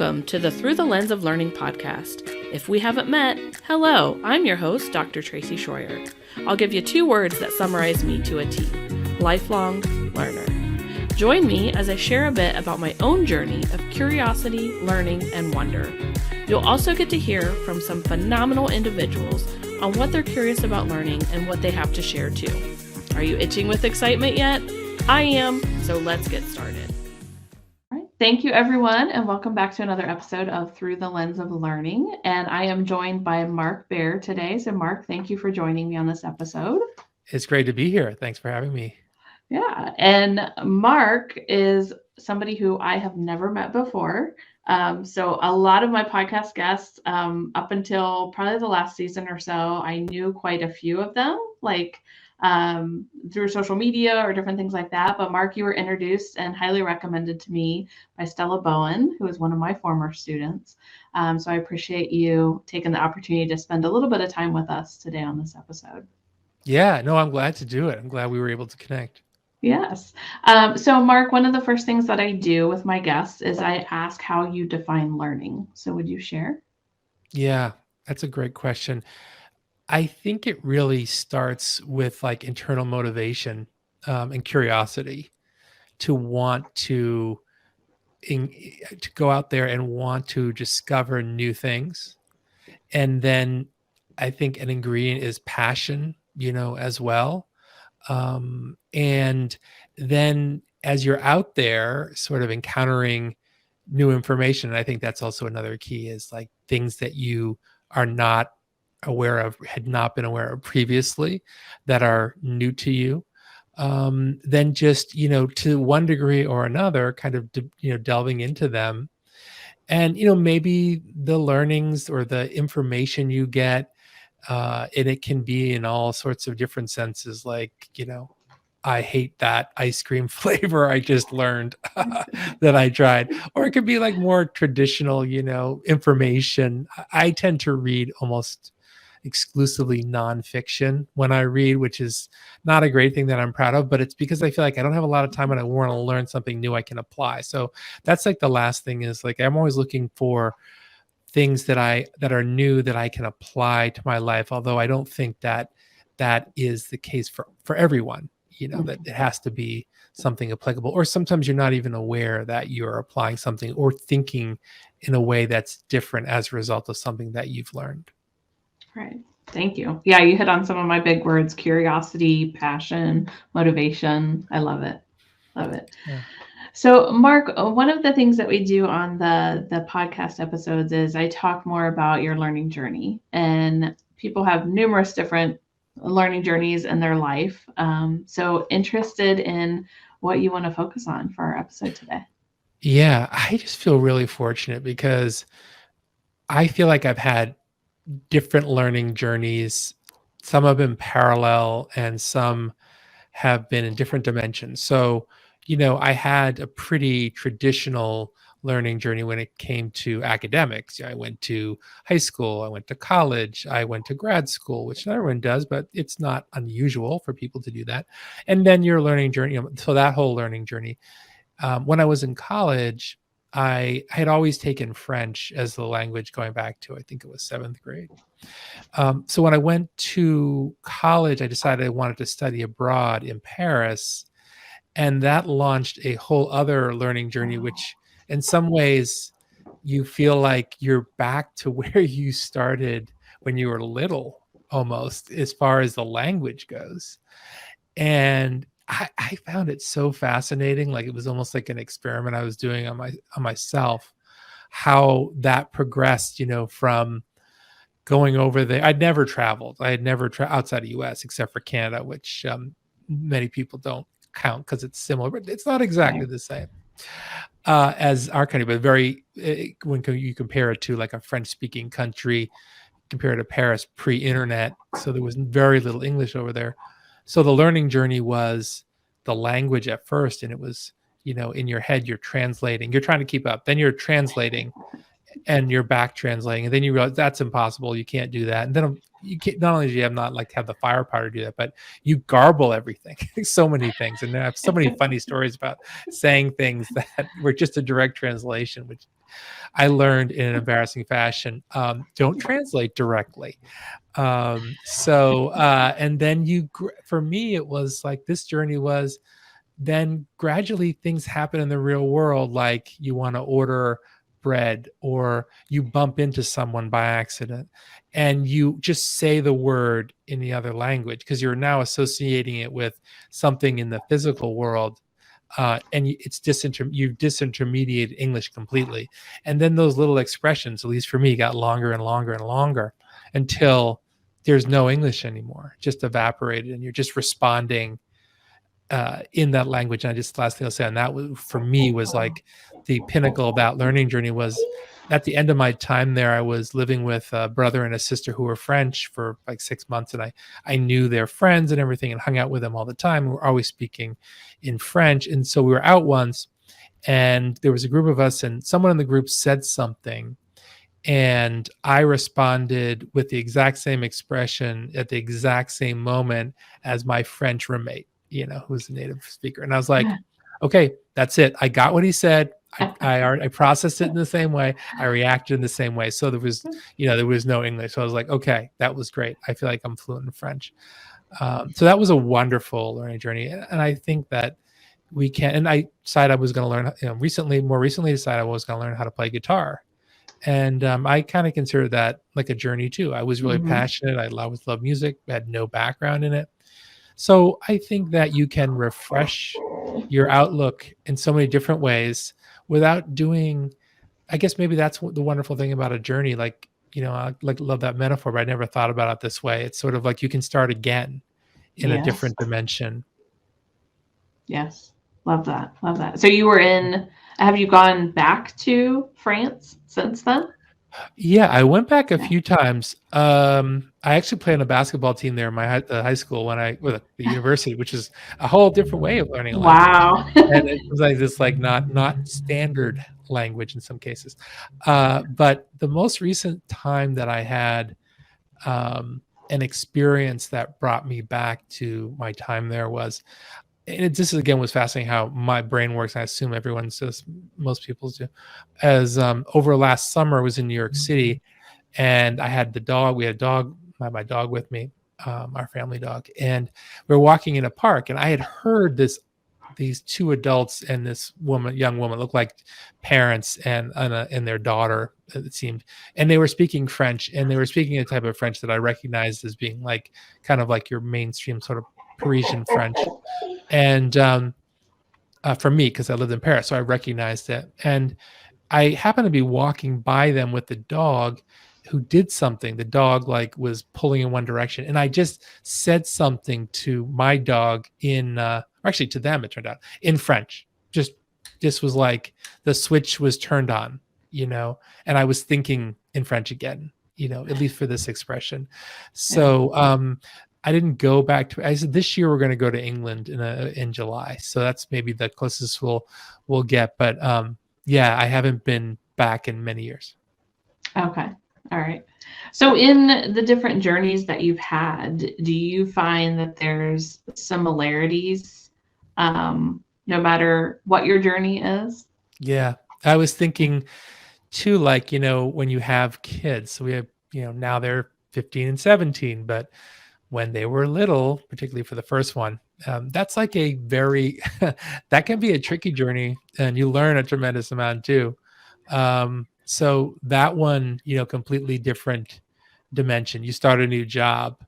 Welcome to the Through the Lens of Learning podcast. If we haven't met, hello, I'm your host, Dr. Tracy Schroyer. I'll give you 2 words that summarize me to a T: lifelong learner. Join me as I share a bit about my own journey of curiosity, learning, and wonder. You'll also get to hear from some phenomenal individuals on what they're curious about learning and what they have to share too. Are you itching with excitement yet? I am, so let's get started. All right. Thank you, everyone, and welcome back to another episode of Through the Lens of Learning. And I am joined by Mark Baer today. So, Mark, thank you for joining me on this episode. It's great to be here. Thanks for having me. Yeah, and Mark is somebody who I have never met before. So a lot of my podcast guests, up until probably the last season or so, I knew quite a few of them, like through social media or different things like that. But Mark, you were introduced and highly recommended to me by Stella Bowen, who is one of my former students. So I appreciate you taking the opportunity to spend a little bit of time with us today on this episode. Yeah, no, I'm glad to do it. I'm glad we were able to connect. Yes. So Mark, one of the first things that I do with my guests is I ask how you define learning. So would you share? Yeah, that's a great question. I think it really starts with like internal motivation and curiosity to want to go out there and want to discover new things. And then I think an ingredient is passion, as well. And then as you're out there sort of encountering new information, and I think that's also another key, is like things that you are not aware of, had not been aware of previously, that are new to you. Then just, to one degree or another, kind of, delving into them. And, maybe the learnings or the information you get, and it can be in all sorts of different senses, like, I hate that ice cream flavor I just learned that I tried. Or it could be like more traditional, information. I tend to read almost exclusively nonfiction when I read, which is not a great thing that I'm proud of, but it's because I feel like I don't have a lot of time and I want to learn something new I can apply. So that's like the last thing, is like I'm always looking for things that are new that I can apply to my life, although I don't think that is the case for everyone. That it has to be something applicable, or sometimes you're not even aware that you're applying something or thinking in a way that's different as a result of something that you've learned. Right. Thank you. Yeah, you hit on some of my big words: curiosity, passion, motivation. I love it. Love it. Yeah. So, Mark, one of the things that we do on the podcast episodes is I talk more about your learning journey, and people have numerous different learning journeys in their life. So interested in what you want to focus on for our episode today. Yeah, I just feel really fortunate because I feel like I've had different learning journeys. Some have been parallel and some have been in different dimensions. So, I had a pretty traditional learning journey when it came to academics. I went to high school, I went to college, I went to grad school, which not everyone does, but it's not unusual for people to do that. And then your learning journey, so that whole learning journey. When I was in college, I had always taken French as the language going back to, I think it was 7th grade. So when I went to college, I decided I wanted to study abroad in Paris. And that launched a whole other learning journey, which in some ways you feel like you're back to where you started when you were little, almost, as far as the language goes. And I found it so fascinating. Like it was almost like an experiment I was doing on myself, how that progressed, from going over there. I'd never traveled. I had never outside of US except for Canada, which many people don't count because it's similar, but it's not exactly the same as our country, but very, when you compare it to like a French speaking country, compared to Paris pre-internet. So there was very little English over there. So the learning journey was the language at first. And it was, in your head, you're translating, you're trying to keep up. Then you're translating and you're back translating. And then you realize that's impossible. You can't do that. And then you can't, not only do you have not like have the firepower to do that, but you garble everything, so many things. And I have so many funny stories about saying things that were just a direct translation, which I learned in an embarrassing fashion. Don't translate directly. And then for me, it was like this journey was then gradually things happen in the real world, like you want to order bread or you bump into someone by accident and you just say the word in the other language because you're now associating it with something in the physical world. You've disintermediated English completely. And then those little expressions, at least for me, got longer and longer and longer until there's no English anymore, just evaporated, and you're just responding in that language. And I just last thing I'll say on that for me was like the pinnacle of that learning journey was at the end of my time there. I was living with a brother and a sister who were French for like 6 months, and I knew their friends and everything and hung out with them all the time. We were always speaking in French, and so we were out once, and there was a group of us, and someone in the group said something. And I responded with the exact same expression at the exact same moment as my French roommate, who's a native speaker. And I was like, okay, that's it. I got what he said. I processed it in the same way. I reacted in the same way. So there was no English. So I was like, okay, that was great. I feel like I'm fluent in French. So that was a wonderful learning journey. And I think that we can, and I decided I was going to learn, more recently decided I was going to learn how to play guitar. And I kind of consider that like a journey too. I was really passionate. I always loved music, had no background in it. So I think that you can refresh your outlook in so many different ways without doing, I guess maybe that's the wonderful thing about a journey. Like, I love that metaphor, but I never thought about it this way. It's sort of like you can start again in a different dimension. Yes. Love that. Love that. So have you gone back to France since then? Yeah, I went back a few times. I actually played on a basketball team there in my high school the university, which is a whole different way of learning a language. Wow. And it was like this, like not standard language in some cases. But the most recent time that I had an experience that brought me back to my time there was, and this again was fascinating how my brain works. I assume everyone says, most people do. As over last summer, I was in New York City, and I had the dog. We had a dog, my dog with me, our family dog, and we were walking in a park. And I had heard these two adults and this young woman, looked like parents and their daughter, it seemed, and they were speaking French, and they were speaking a type of French that I recognized as being like kind of like your mainstream sort of Parisian French. And for me, because I lived in Paris, so I recognized it. And I happened to be walking by them with the dog who did something. The dog like was pulling in one direction. And I just said something to my dog actually to them, it turned out, in French. This was like the switch was turned on, and I was thinking in French again, at least for this expression. So I didn't go back to. I said this year we're going to go to England in July, so that's maybe the closest we'll get. But yeah, I haven't been back in many years. Okay, all right. So in the different journeys that you've had, do you find that there's similarities, no matter what your journey is? Yeah, I was thinking too, like when you have kids, so we have now they're 15 and 17, but when they were little, particularly for the first one, that's like a very, that can be a tricky journey, and you learn a tremendous amount too. So that one, completely different dimension. You start a new job,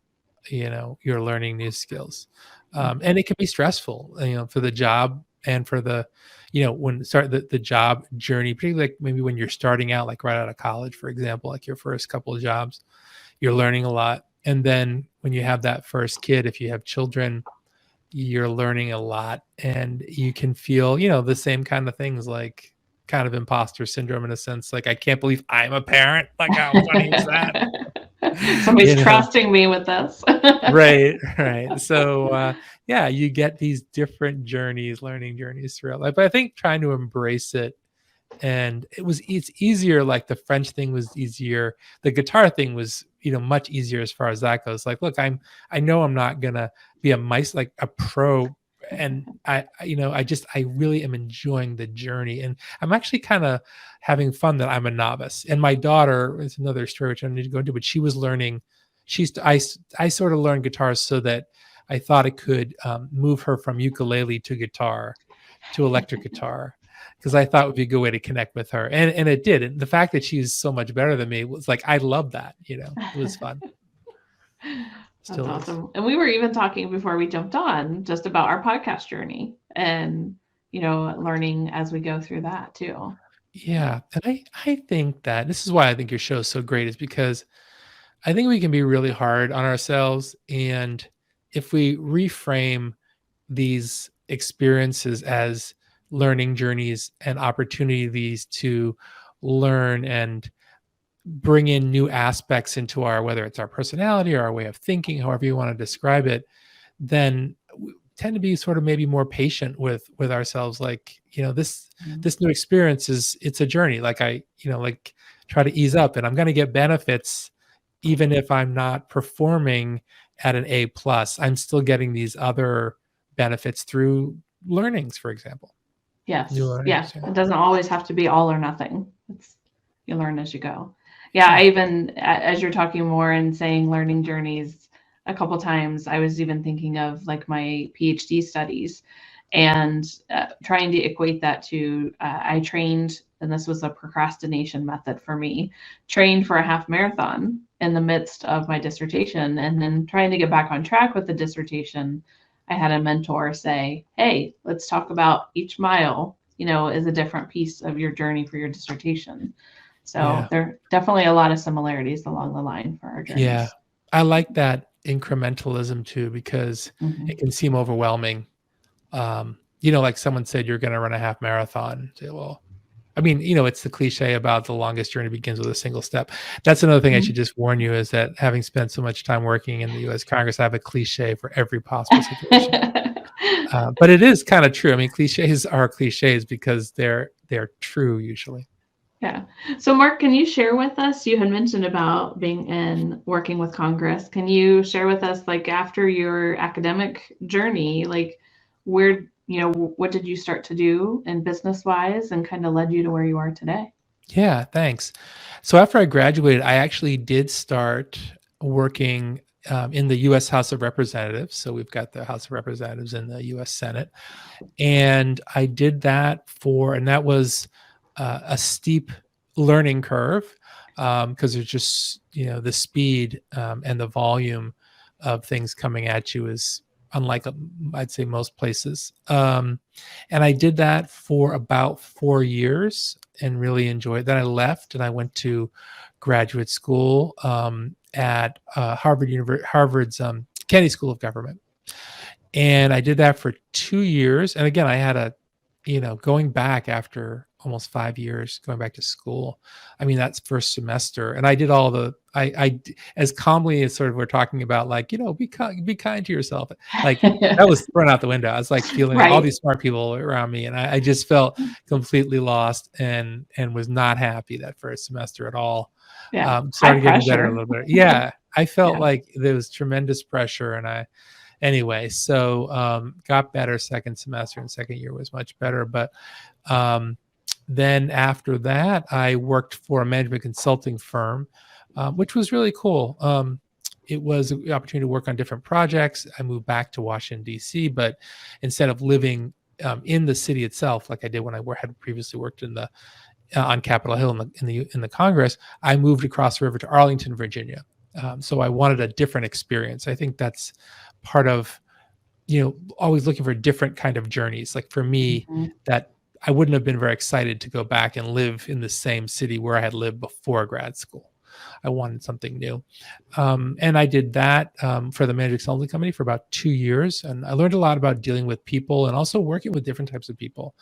you're learning new skills. And it can be stressful, for the job and for the, when start the job journey, particularly like maybe when you're starting out, like right out of college, for example, like your first couple of jobs, you're learning a lot. And then when you have that first kid, if you have children, you're learning a lot, and you can feel, the same kind of things, like kind of imposter syndrome in a sense. Like, I can't believe I'm a parent. Like, how funny is that? Somebody's trusting me with this. Right. So, yeah, you get these different learning journeys throughout life. But I think trying to embrace it, and it's easier. Like the French thing was easier. The guitar thing was much easier as far as that goes. Like, look, I know I'm not gonna be like a pro, and I really am enjoying the journey, and I'm actually kind of having fun that I'm a novice. And my daughter is another story which I don't need to go into, but she was learning. I sort of learned guitar so that I thought it could move her from ukulele to guitar to electric guitar, because I thought it would be a good way to connect with her. And it did. And the fact that she's so much better than me was like, I love that. It was fun. That's Still is. awesome. And we were even talking before we jumped on just about our podcast journey and, learning as we go through that too. Yeah. And I think that this is why I think your show is so great, is because I think we can be really hard on ourselves. And if we reframe these experiences as learning journeys and opportunities to learn and bring in new aspects into whether it's our personality or our way of thinking, however you want to describe it, then we tend to be sort of maybe more patient with ourselves. Like, this new experience it's a journey. Like like try to ease up, and I'm going to get benefits even if I'm not performing at an A+. I'm still getting these other benefits through learnings, for example. Yes. New learnings, Yes. yeah. It doesn't always have to be all or nothing. You learn as you go. Yeah. I even, as you're talking more and saying learning journeys a couple times, I was even thinking of like my PhD studies and trying to equate that to, I trained, and this was a procrastination method for me, trained for a half marathon in the midst of my dissertation, and then trying to get back on track with the dissertation. I had a mentor say, hey, let's talk about each mile, is a different piece of your journey for your dissertation. So there are definitely a lot of similarities along the line for our journeys. Yeah. I like that incrementalism too, because it can seem overwhelming. Like someone said, you're going to run a half marathon. Say, well, I mean, it's the cliche about the longest journey begins with a single step. That's another thing I should just warn you, is that having spent so much time working in the U.S. Congress, I have a cliche for every possible situation. But it is kind of true. I mean, cliches are cliches because they're true usually. Yeah. So Mark, can you share with us, you had mentioned about working with Congress. Can you share with us, like, after your academic journey, like where, what did you start to do in business wise and kind of led you to where you are today? Yeah, thanks. So after I graduated, I actually did start working in the U.S. House of Representatives. So we've got the House of Representatives and the U.S. Senate. And I did that and that was a steep learning curve, because there's just, the speed and the volume of things coming at you is unlike, I'd say, most places. And I did that for about 4 years and really enjoyed it. Then I left and I went to graduate school at Harvard's Kennedy School of Government. And I did that for 2 years. And again, I had going back after almost 5 years, going back to school. I mean, that's first semester. And I did I as calmly as sort of we're talking about, like, be kind to yourself. Like that was thrown out the window. I was like feeling all these smart people around me. And I just felt completely lost and was not happy that first semester at all. Yeah. Started getting better a little bit. Yeah. I felt like there was tremendous pressure, and anyway, so got better second semester, and second year was much better. But then after that, I worked for a management consulting firm, which was really cool. It was an opportunity to work on different projects. I moved back to Washington, D.C., but instead of living in the city itself, like I did when I had previously worked on Capitol Hill in the Congress, I moved across the river to Arlington, Virginia. So I wanted a different experience. I think that's part of, always looking for different kind of journeys. Like for me, that I wouldn't have been very excited to go back and live in the same city where I had lived before grad school. I wanted something new. And I did that for the management consulting company for about 2 years. And I learned a lot about dealing with people and also working with different types of people.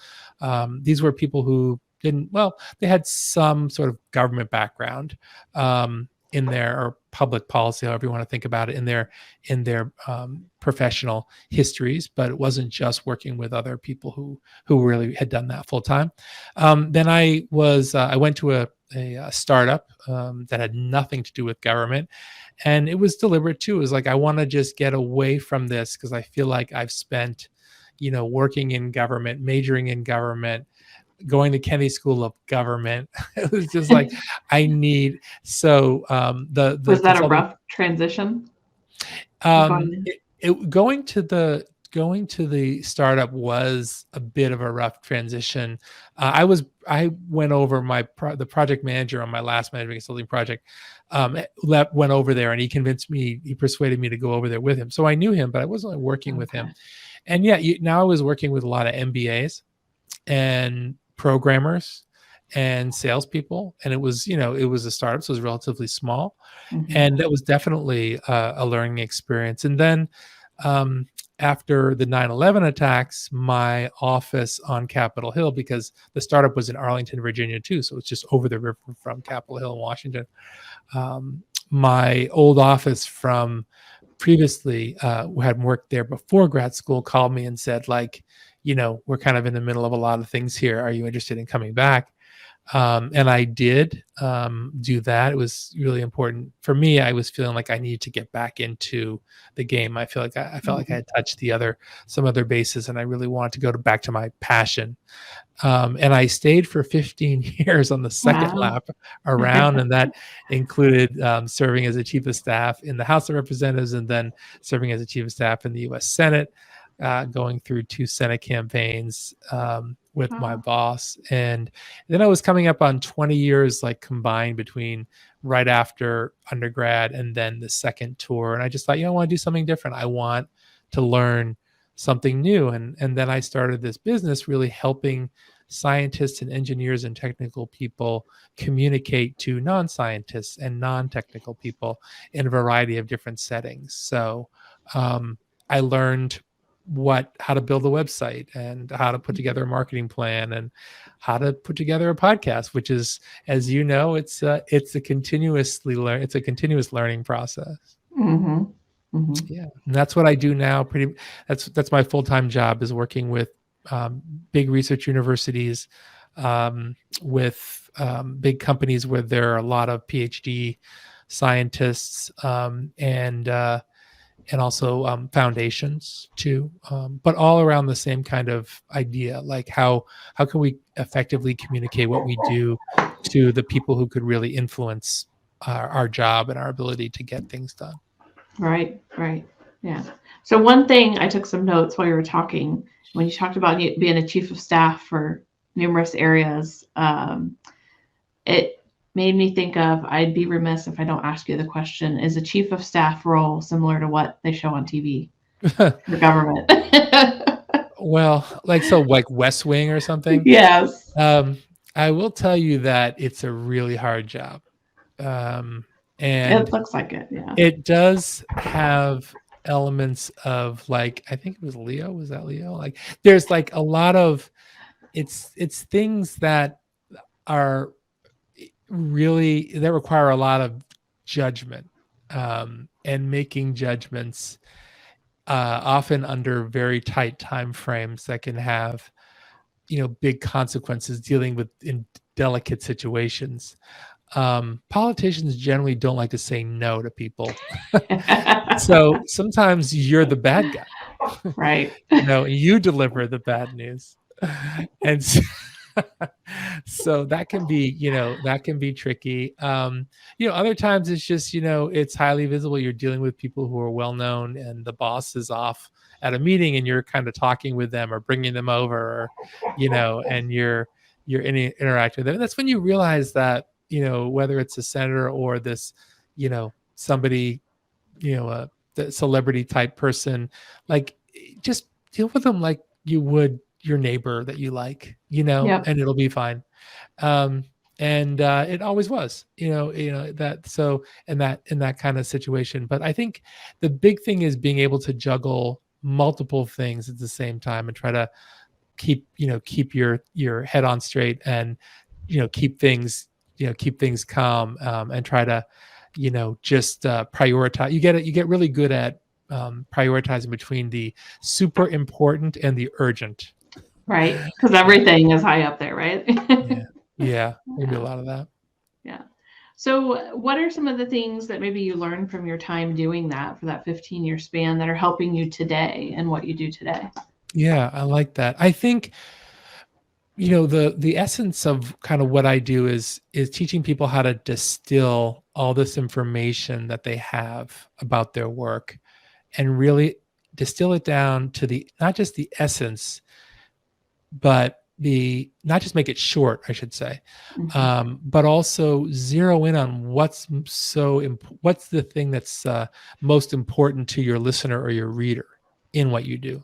These were people who they had some sort of government background in their, or public policy, however you want to think about it, in their professional histories, but it wasn't just working with other people who really had done that full time. Then I went to a startup that had nothing to do with government, and it was deliberate too. It was like, I want to just get away from this because I feel like I've spent, working in government, majoring in government, going to Kennedy School of Government. It was just like, I need. So the Was that a consulting, rough transition? um, Going going to the startup was a bit of a rough transition. I went over the project manager on my last management consulting project. Went over there, and he persuaded me to go over there with him. So I knew him, but I wasn't working with him. And yeah, now I was working with a lot of MBAs and programmers and salespeople, and it was a startup, so it was relatively small, and that was definitely a learning experience. And then after the 9/11 attacks, my office on Capitol Hill, because the startup was in Arlington, Virginia too, so it's just over the river from Capitol Hill in Washington. My old office from previously, who had worked there before grad school, called me and said, like, we're kind of in the middle of a lot of things here. Are you interested in coming back? And I did do that. It was really important for me. I was feeling like I needed to get back into the game. I felt like I had touched some other bases, and I really wanted to go back to my passion. And I stayed for 15 years on the second lap around, and that included serving as a chief of staff in the House of Representatives, and then serving as a chief of staff in the U.S. Senate, going through 2 Senate campaigns with my boss. And then I was coming up on 20 years, like combined between right after undergrad and then the second tour. And I just thought, I want to do something different. I want to learn something new. And then I started this business really helping scientists and engineers and technical people communicate to non-scientists and non-technical people in a variety of different settings. So I learned how to build a website, and how to put together a marketing plan, and how to put together a podcast, which is, as you know, it's a continuous learning process. Yeah, and that's what I do now. That's my full-time job, is working with big research universities, with big companies where there are a lot of PhD scientists, and also foundations too, but all around the same kind of idea, like how can we effectively communicate what we do to the people who could really influence our job and our ability to get things done. Right. Yeah. So one thing, I took some notes while you were talking, when you talked about being a chief of staff for numerous areas, it made me think of, I'd be remiss if I don't ask you the question, is a chief of staff role similar to what they show on TV for government? Well, like West Wing or something? Yes. I will tell you that it's a really hard job. And it looks like it, yeah. It does have elements of, like, I think it was Leo. Was that Leo? Like, there's like a lot of, it's things that are really, that require a lot of judgment, and making judgments often under very tight time frames that can have big consequences, dealing with in delicate situations. Politicians generally don't like to say no to people. So sometimes you're the bad guy, right? You deliver the bad news. And so that can be tricky. Other times it's just, it's highly visible. You're dealing with people who are well known, and the boss is off at a meeting, and you're kind of talking with them or bringing them over, or, and you're interacting with them. And that's when you realize that, whether it's a senator or this, somebody, the celebrity type person, like, just deal with them like you would your neighbor that you like, Yep. and it'll be fine. And it always was, that, so in that kind of situation. But I think the big thing is being able to juggle multiple things at the same time, and try to keep your head on straight, and keep things calm, and try to just prioritize. You get really good at prioritizing between the super important and the urgent. Right, because everything is high up there, right? Yeah, we do a lot of that. So what are some of the things that maybe you learned from your time doing that for that 15-year span that are helping you today and what you do today? Yeah, I like that. I think, the essence of kind of what I do is teaching people how to distill all this information that they have about their work and really distill it down to the not just the essence, but the not just make it short, I should say, but also zero in on what's the thing that's most important to your listener or your reader in what you do.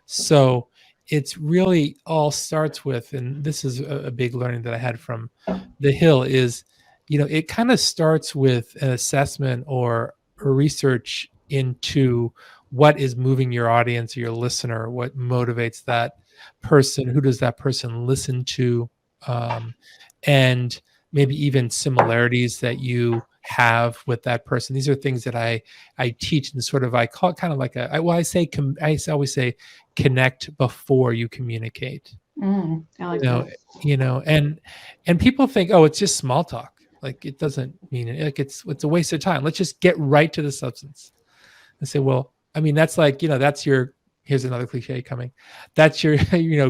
So it's really all starts with, and this is a big learning that I had from the Hill is, it kind of starts with an assessment or a research into what is moving your audience or your listener, what motivates that person, who does that person listen to, um, and maybe even similarities that you have with that person. These are things that I teach, and sort of I call it kind of like I always say connect before you communicate. I You like know, that. and people think, oh, it's just small talk. Like it doesn't mean it. Like it's a waste of time. Let's just get right to the substance. And say, well, I mean, that's like, that's your, here's another cliche coming. That's your,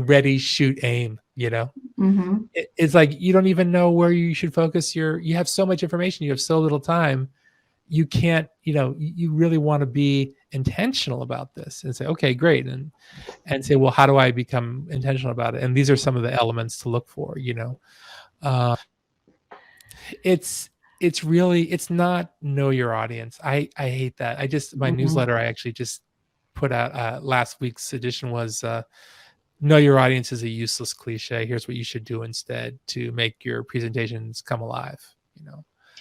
ready, shoot, aim, Mm-hmm. It's like you don't even know where you should focus you have so much information, you have so little time. You can't, you really want to be intentional about this and say, okay, great. And say, well, how do I become intentional about it? And these are some of the elements to look for, uh, it's it's not know your audience. I hate that. My Mm-hmm. newsletter I actually just put out, last week's edition was, know your audience is a useless cliche. Here's what you should do instead to make your presentations come alive,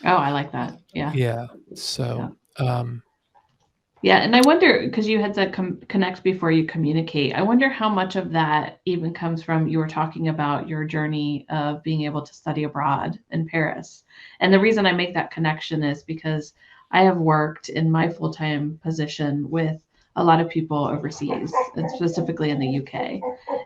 Oh, I like that. Yeah. yeah. Yeah. So Yeah, and I wonder, because you had said connect before you communicate. I wonder how much of that even comes from you were talking about your journey of being able to study abroad in Paris. And the reason I make that connection is because I have worked in my full-time position with a lot of people overseas, and specifically in the UK.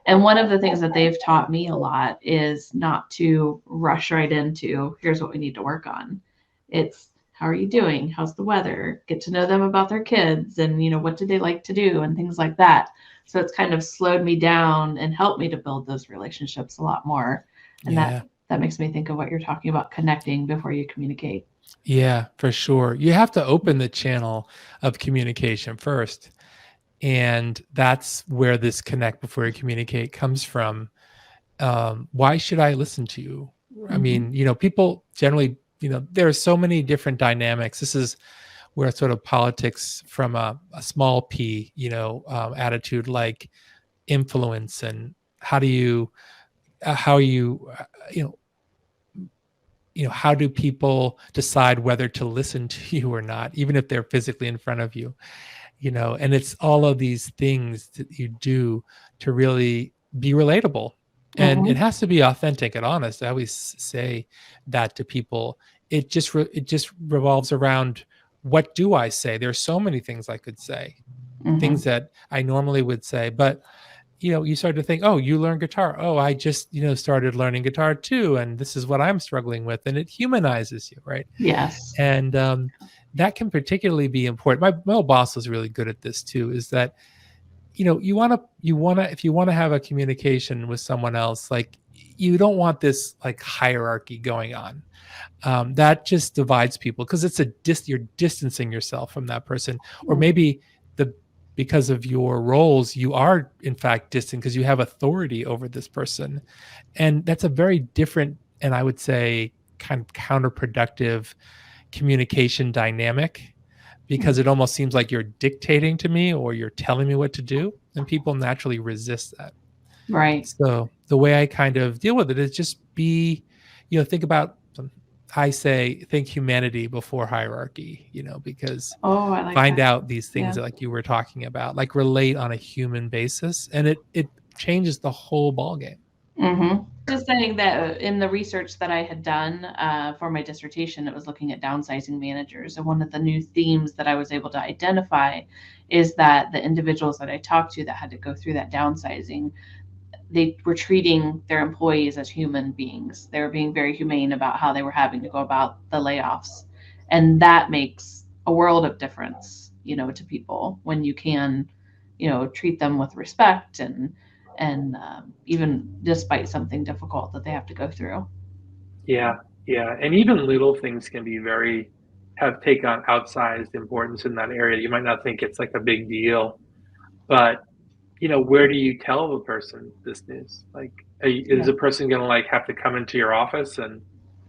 And one of the things that they've taught me a lot is not to rush right into, here's what we need to work on. It's how are you doing? How's the weather? Get to know them about their kids and, what do they like to do and things like that. So it's kind of slowed me down and helped me to build those relationships a lot more. And yeah. that makes me think of what you're talking about, connecting before you communicate. Yeah, for sure. You have to open the channel of communication first. And that's where this connect before you communicate comes from. Why should I listen to you? I Mm-hmm. mean, people generally, there are so many different dynamics. This is where sort of politics from a small p, attitude, like influence, and how do you, how you, how do people decide whether to listen to you or not, even if they're physically in front of you? And it's all of these things that you do to really be relatable, and it Mm-hmm. has to be authentic and honest. I always say that to people. It just revolves around, what do I say? There's so many things I could say, Mm-hmm. things that I normally would say, but you start to think, oh, you learn guitar. Oh, I just, started learning guitar too, and this is what I'm struggling with, and it humanizes you, right? Yes. And that can particularly be important. My old boss was really good at this too, is that, if you want to have a communication with someone else, like, you don't want this like hierarchy going on. That just divides people, because you're distancing yourself from that person. Or maybe the because of your roles, you are in fact distant because you have authority over this person. And that's a very different, and I would say kind of counterproductive communication dynamic, because it almost seems like you're dictating to me or you're telling me what to do, and people naturally resist that. Right. So the way I kind of deal with it is just think about, I say, think humanity before hierarchy, because Oh, I like find that. out these things Yeah. that, like you were talking about, like relate on a human basis, and it changes the whole ball game. Mm-hmm. Just saying that in the research that I had done for my dissertation, it was looking at downsizing managers. And one of the new themes that I was able to identify is that the individuals that I talked to that had to go through that downsizing, they were treating their employees as human beings. They were being very humane about how they were having to go about the layoffs. And that makes a world of difference, to people when you can, treat them with respect and even despite something difficult that they have to go through. Yeah, yeah. And even little things can be have taken on outsized importance in that area. You might not think it's like a big deal, but where do you tell the person this news? Like, is Yeah. a person going to like have to come into your office and,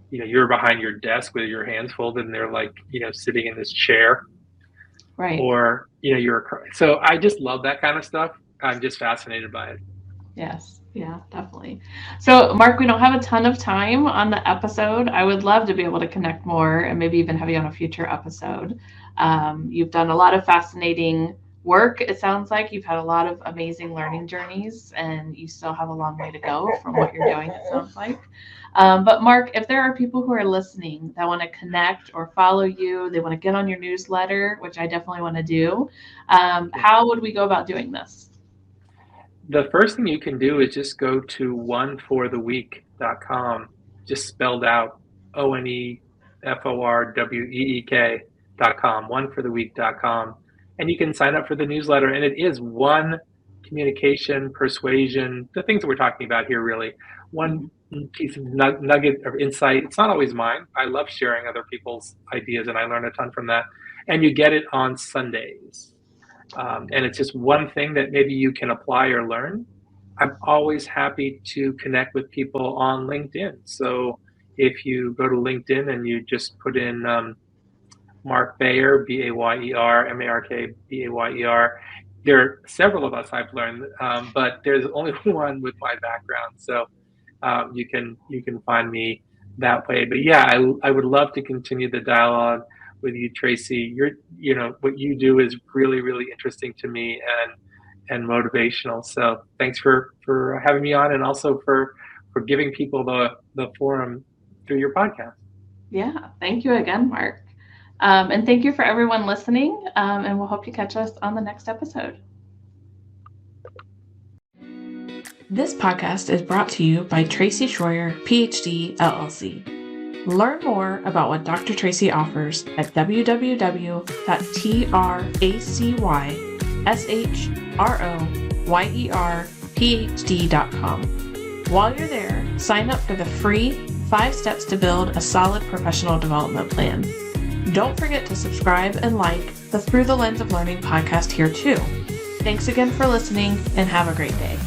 you're behind your desk with your hands folded and they're like, sitting in this chair Right. or, so I just love that kind of stuff. I'm just fascinated by it. Yes. Yeah, definitely. So, Mark, we don't have a ton of time on the episode. I would love to be able to connect more and maybe even have you on a future episode. You've done a lot of fascinating work. It sounds like you've had a lot of amazing learning journeys and you still have a long way to go from what you're doing, it sounds like. But Mark, if there are people who are listening that want to connect or follow you, they want to get on your newsletter, which I definitely want to do, how would we go about doing this? The first thing you can do is just go to onefortheweek.com, just spelled out oneforweek.com, onefortheweek.com. And you can sign up for the newsletter. And it is one communication, persuasion, the things that we're talking about here, really. One piece of nugget of insight. It's not always mine. I love sharing other people's ideas, and I learn a ton from that. And you get it on Sundays. And it's just one thing that maybe you can apply or learn. I'm always happy to connect with people on LinkedIn. So if you go to LinkedIn and you just put in Mark Bayer, Bayer, Mark Bayer, there are several of us I've learned, but there's only one with my background. So you can find me that way. But yeah, I would love to continue the dialogue with you, Tracy. What you do is really, really interesting to me and motivational. So thanks for having me on, and also for giving people the forum through your podcast. Yeah, thank you again, Mark. And thank you for everyone listening. And we'll hope you catch us on the next episode. This podcast is brought to you by Tracy Schroyer, PhD, LLC. Learn more about what Dr. Tracy offers at www.tracyshroyerphd.com. While you're there, sign up for the free 5 Steps to Build a Solid Professional Development Plan. Don't forget to subscribe and like the Through the Lens of Learning podcast here too. Thanks again for listening and have a great day.